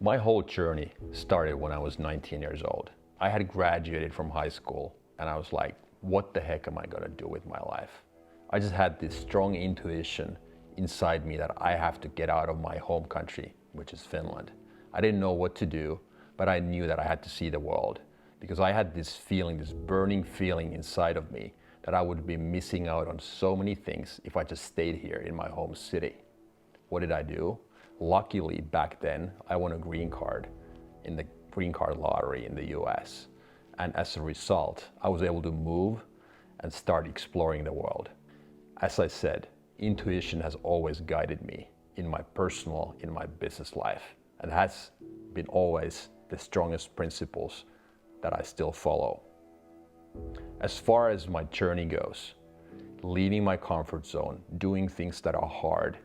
My whole journey started when I was 19 years old. I had graduated from high school and I was like, what the heck am I gonna do with my life? I just had this strong intuition inside me that I have to get out of my home country, which is Finland. I didn't know what to do, but I knew that I had to see the world because I had this feeling, this burning feeling inside of me that I would be missing out on so many things if I just stayed here in my home city. What did I do? Luckily, back then, I won a green card in the green card lottery in the US. And as a result, I was able to move and start exploring the world. As I said, intuition has always guided me in my personal, in my business life, and has been always the strongest principles that I still follow. As far as my journey goes, leaving my comfort zone, doing things that are hard,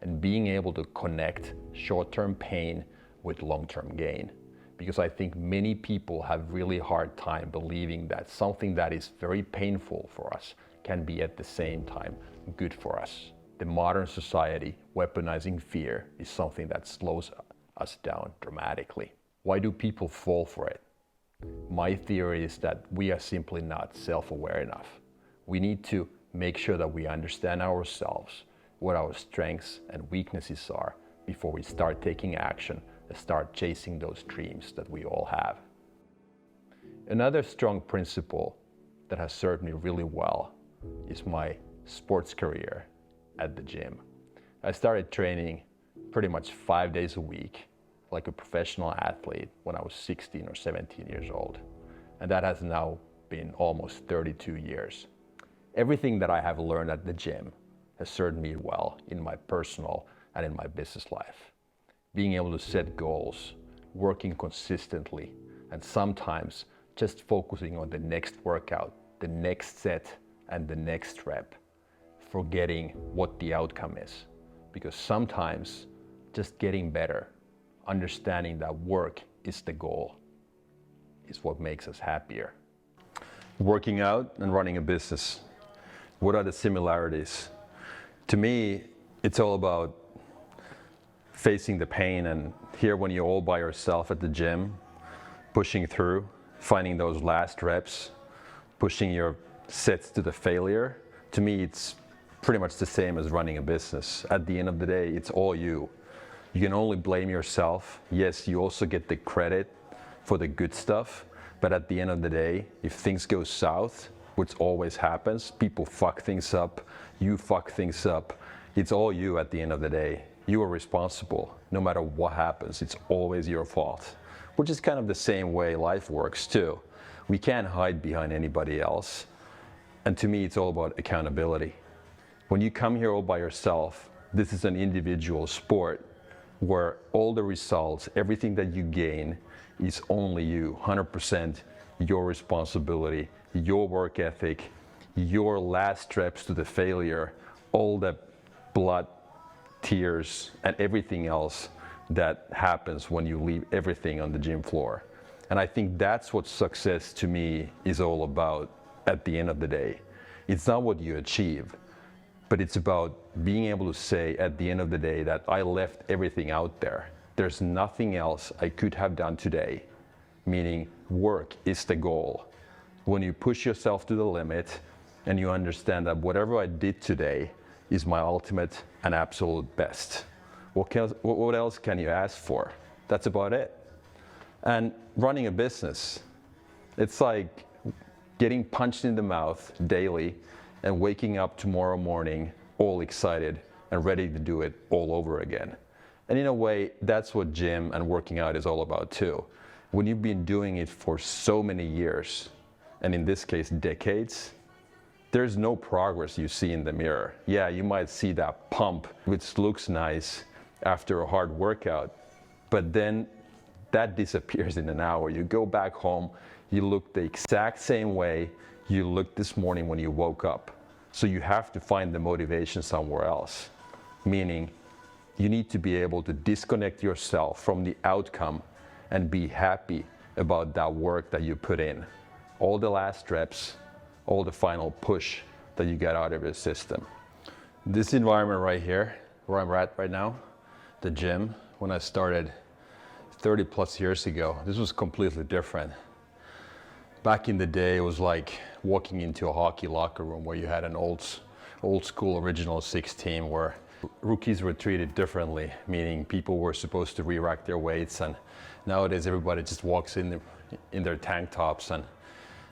and being able to connect short-term pain with long-term gain. Because I think many people have really hard time believing that something that is very painful for us can be at the same time good for us. The modern society weaponizing fear is something that slows us down dramatically. Why do people fall for it? My theory is that we are simply not self-aware enough. We need to make sure that we understand ourselves, what our strengths and weaknesses are before we start taking action and start chasing those dreams that we all have. Another strong principle that has served me really well is my sports career at the gym. I started training pretty much 5 days a week like a professional athlete when I was 16 or 17 years old. And that has now been almost 32 years. Everything that I have learned at the gym has served me well in my personal and in my business life. Being able to set goals, working consistently, and sometimes just focusing on the next workout, the next set, and the next rep, forgetting what the outcome is. Because sometimes just getting better, understanding that work is the goal, is what makes us happier. Working out and running a business, what are the similarities? To me, it's all about facing the pain, and here when you're all by yourself at the gym, pushing through, finding those last reps, pushing your sets to the failure. To me, it's pretty much the same as running a business. At the end of the day, it's all you. You can only blame yourself. Yes, you also get the credit for the good stuff, but at the end of the day, if things go south, which always happens, people fuck things up, you fuck things up, it's all you at the end of the day. You are responsible. No matter what happens, it's always your fault. Which is kind of the same way life works too. We can't hide behind anybody else. And to me, it's all about accountability. When you come here all by yourself, this is an individual sport where all the results, everything that you gain is only you, 100% your responsibility, your work ethic, your last steps to the failure, all the blood, tears, and everything else that happens when you leave everything on the gym floor. And I think that's what success to me is all about at the end of the day. It's not what you achieve, but it's about being able to say at the end of the day that I left everything out there. There's nothing else I could have done today, meaning work is the goal. When you push yourself to the limit and you understand that whatever I did today is my ultimate and absolute best. What else can you ask for? That's about it. And running a business, it's like getting punched in the mouth daily and waking up tomorrow morning all excited and ready to do it all over again. And in a way, that's what gym and working out is all about too. When you've been doing it for so many years, and in this case, decades, there's no progress you see in the mirror. Yeah, you might see that pump, which looks nice after a hard workout, but then that disappears in an hour. You go back home, you look the exact same way you looked this morning when you woke up. So you have to find the motivation somewhere else, meaning you need to be able to disconnect yourself from the outcome and be happy about that work that you put in. All the last reps, all the final push that you get out of your system. This environment right here, where I'm at right now, the gym, when I started 30 plus years ago, this was completely different. Back in the day, it was like walking into a hockey locker room where you had an old school original six team where rookies were treated differently, meaning people were supposed to re-rack their weights, and nowadays everybody just walks in their tank tops and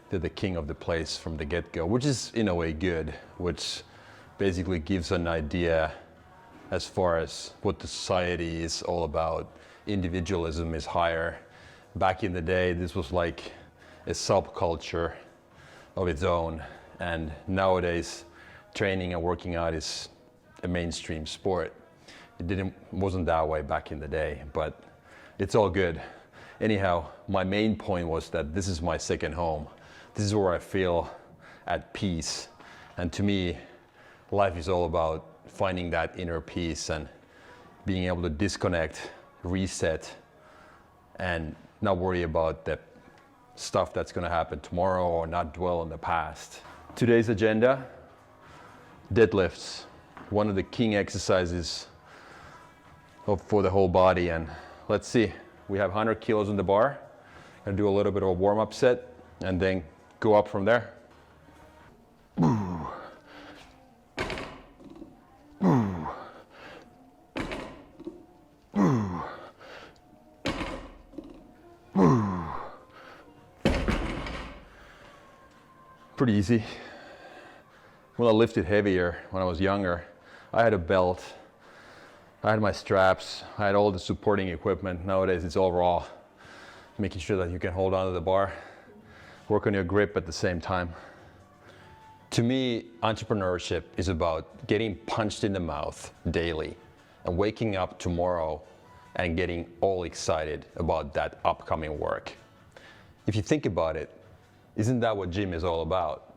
they're the king of the place from the get-go, which is in a way good, which basically gives an idea as far as what the society is all about. Individualism is higher. Back in the day, this was like a subculture of its own, and nowadays training and working out is a mainstream sport. It wasn't that way back in the day, but it's all good. Anyhow, my main point was that this is my second home. This is where I feel at peace, and to me, life is all about finding that inner peace and being able to disconnect, reset, and not worry about the stuff that's going to happen tomorrow or not dwell on the past. Today's agenda: deadlifts, one of the king exercises for the whole body. And let's see, we have 100 kilos on the bar. Gonna do a little bit of a warm-up set and then go up from there. Pretty easy. When I lifted heavier when I was younger, I had a belt, I had my straps, I had all the supporting equipment. Nowadays it's all raw, making sure that you can hold on to the bar, work on your grip at the same time. To me, entrepreneurship is about getting punched in the mouth daily and waking up tomorrow and getting all excited about that upcoming work. If you think about it, isn't that what gym is all about?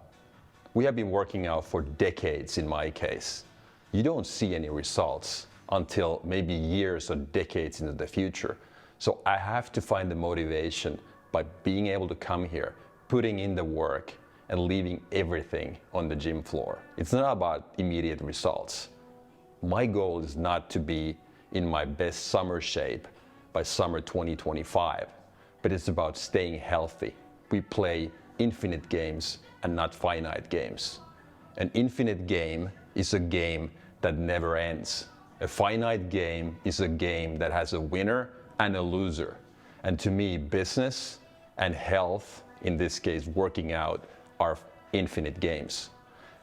We have been working out for decades in my case. You don't see any results until maybe years or decades into the future. So I have to find the motivation by being able to come here, putting in the work, and leaving everything on the gym floor. It's not about immediate results. My goal is not to be in my best summer shape by summer 2025, but it's about staying healthy. We play infinite games and not finite games. An infinite game is a game that never ends. A finite game is a game that has a winner and a loser. And to me, business and health, in this case working out, are infinite games.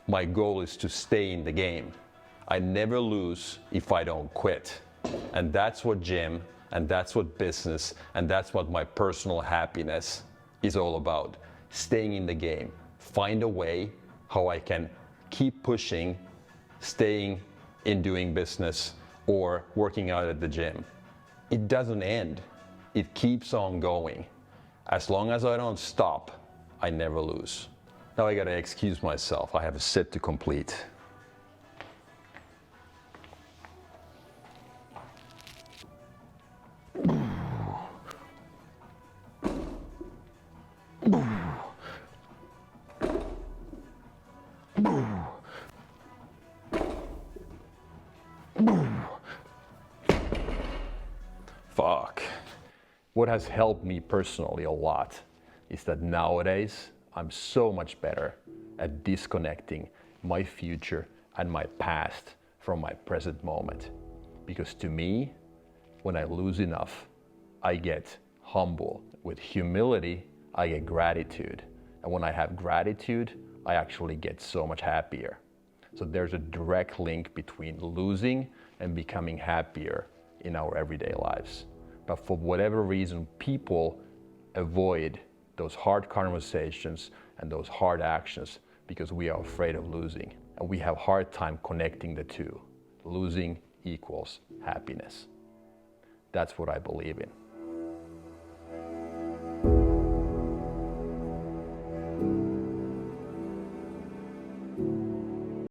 My goal is to stay in the game. I never lose if I don't quit. And that's what gym, and that's what business, and that's what my personal happiness is all about. Staying in the game. Find a way how I can keep pushing, staying in doing business or working out at the gym. It doesn't end. It keeps on going. As long as I don't stop, I never lose. Now I gotta excuse myself. I have a set to complete. Fuck. What has helped me personally a lot is that nowadays I'm so much better at disconnecting my future and my past from my present moment. Because to me, when I lose enough, I get humble. With humility, I get gratitude. And when I have gratitude, I actually get so much happier. So there's a direct link between losing and becoming happier in our everyday lives. But for whatever reason, people avoid those hard conversations and those hard actions because we are afraid of losing. And we have a hard time connecting the two. Losing equals happiness. That's what I believe in.